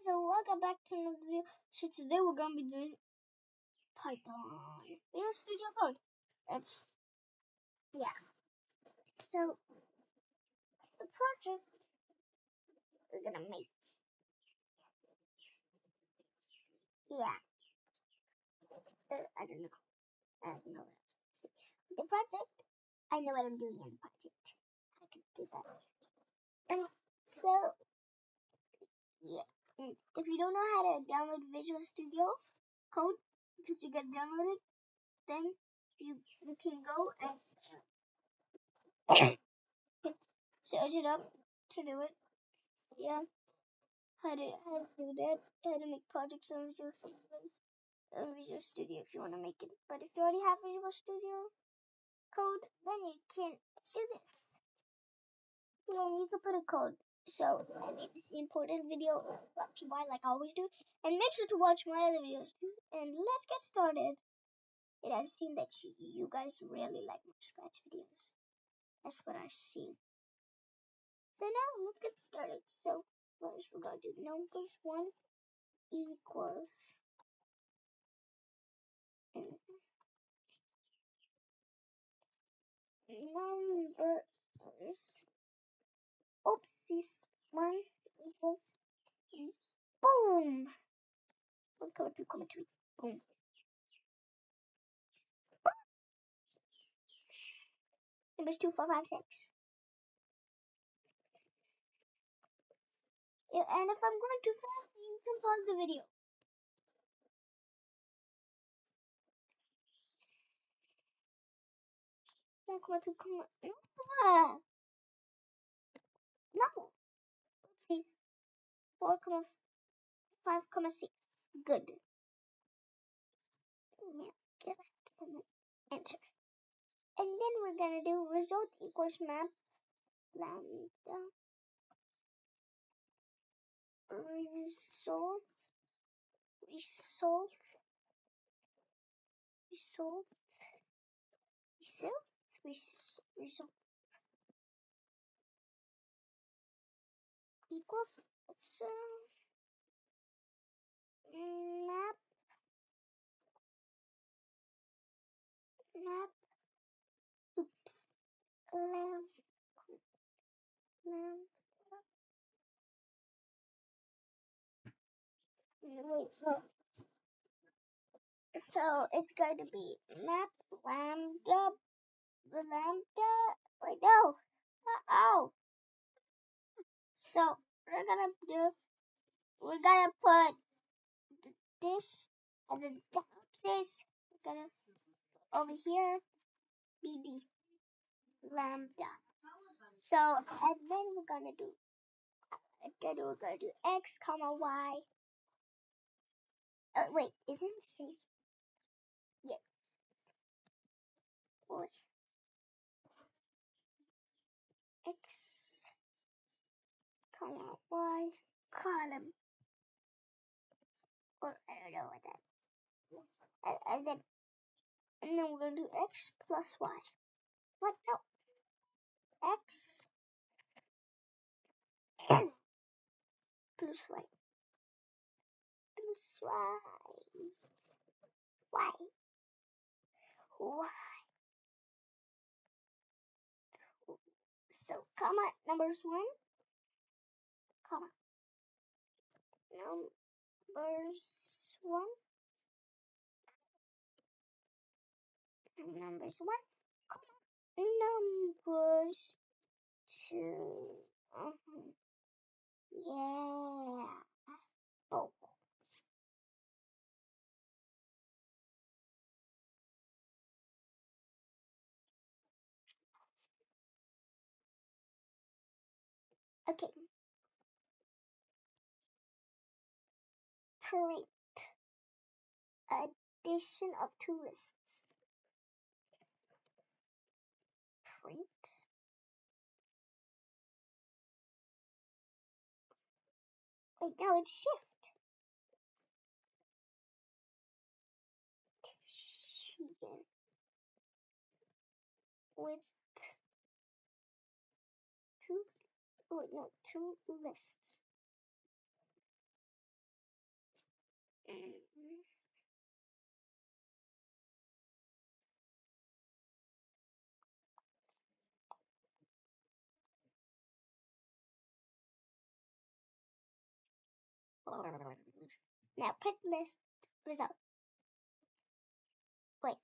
So welcome back to another video. So today we're gonna be doing Python Visual Studio Code. That's yeah. So the project we're gonna make, yeah. I don't know. I don't know what else to say. The project, I know what I'm doing in project. I can do that. And so yeah. And if you don't know how to download Visual Studio Code, because you get downloaded, then you can go and search it up to do it. Yeah. How to do that, how to make projects on Visual Studio if you want to make it. But if you already have Visual Studio Code, then you can do this. Then you can put a code. So I made this important video brought to you by, like I always do. And make sure to watch my other videos too. And let's get started. And I've seen that you guys really like my Scratch videos. That's what I've seen. So now let's get started. So first we're gonna do numbers 1 equals numbers. Oopsies. 1 equals boom. 1, 2, 3. Boom. Numbers 2, 4, 5, 6. And if I'm going too fast, you can pause the video. No. Oopsies. 4, 5, 6. Good. Yeah, get it. And then enter. And then we're gonna do result equals map lambda result result result result equals it's map map oops lamb lamb wait so it's going to be map lambda wait no oh so we're gonna put this and then the upstairs we're gonna over here bd lambda. So and then we're gonna do x comma y. Wait, isn't it safe? Yes. Wait. X comma y column. Or I don't know what that. And then we're gonna do x plus y. What? No. X plus y plus y. Y. Y. So comma numbers 1 comma numbers 1 numbers 1 numbers 2. Yeah. Oh. Okay. Print addition of two lists. Print. Wait, no, it's shift. With two. Oh, no, two lists. Now print list result. Wait.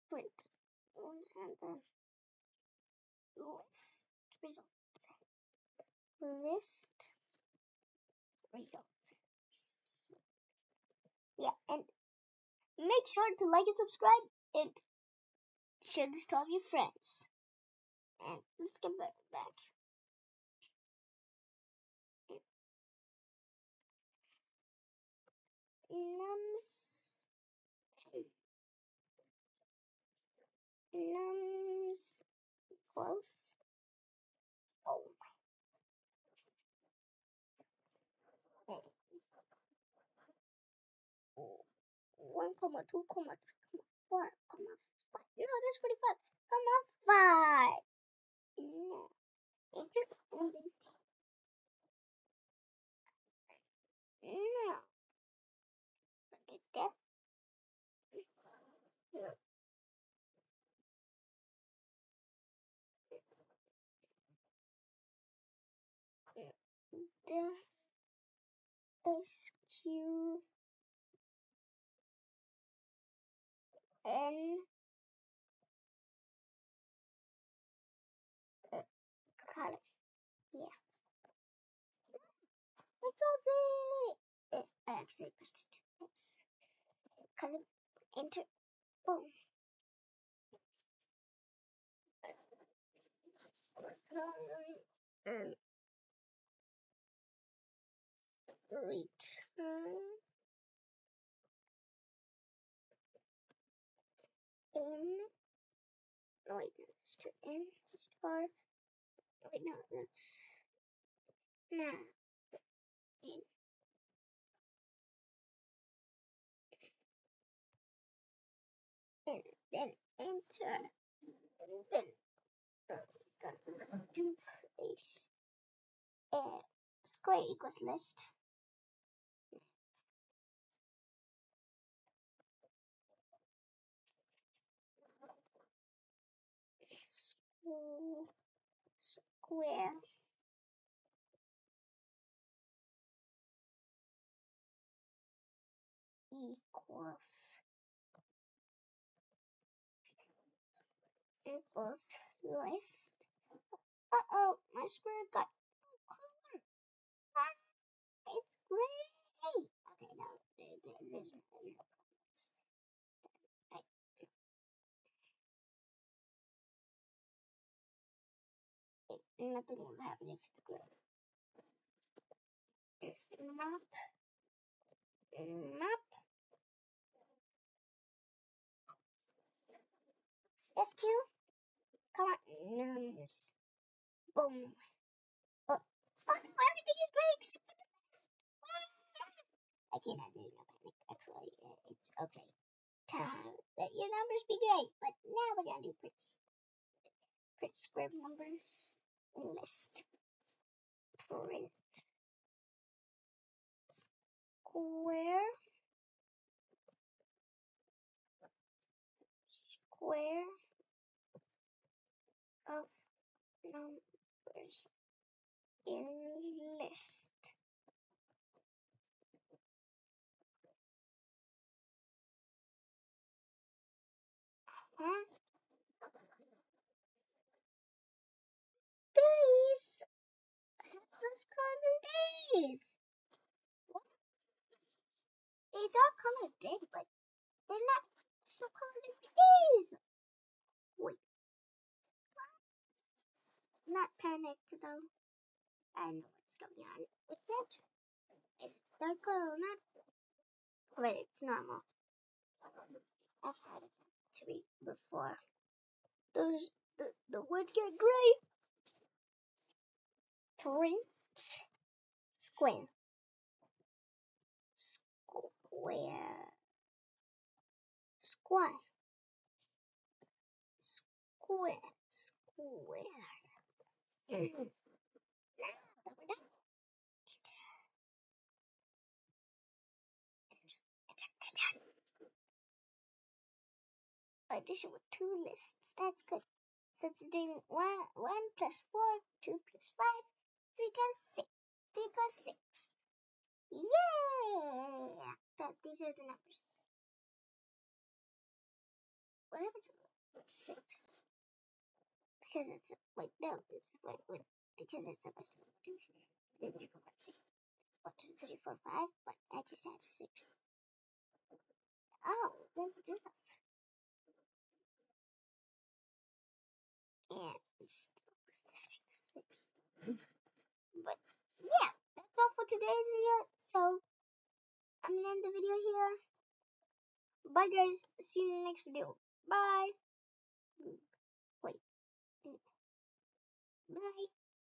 Print. And then list result. List result. Yeah, and make sure to like and subscribe and share this to all your friends. And let's get back. Nums equals 1, 2, 3, 4, 5. No, that's 45. 5. No. Enter and then no. Def SQN color. Yeah. What was it? I actually pressed it. Oops. Color. Enter. Boom. And return in. No, wait, no, that's true. In star. Wait, no, that's nah. In. In. Then enter. Then place square equals list. Square equals list. Uh-oh, my square got color. It's gray. Okay, no, there's no problems. Nothing will happen if it's gray. Map. SQ. Come on. Nums. Boom. Oh, everything is gray except for the list. I cannot do no panic. Actually, it's okay to have let your numbers be gray. But now we're gonna do print square numbers list. Print square of numbers in list. Huh? Days. Let's call them days. What? It's all colored day, but they're not so colored days. Wait. Not panic though. I know what's going on. What's that? Is it dark color or not? But it's normal. I've had it to be before. The words get gray. Print square. Square. Square. Square. Now that we're done. addition with 2 lists. That's good. So it's doing 1 plus 4, 2 plus 5, 3 times 6, 3 plus 6. Yeah! These are the numbers. What happens with 6? Because it's, wait, no, it's, wait, because it's a bunch of 2, 3, 4, 5, 6. 1, 2, 3, 4, 5, but I just have 6. Oh, let's do this. And it's 6. But yeah, that's all for today's video. So I'm gonna end the video here. Bye guys. See you in the next video. Bye. Wait. Bye.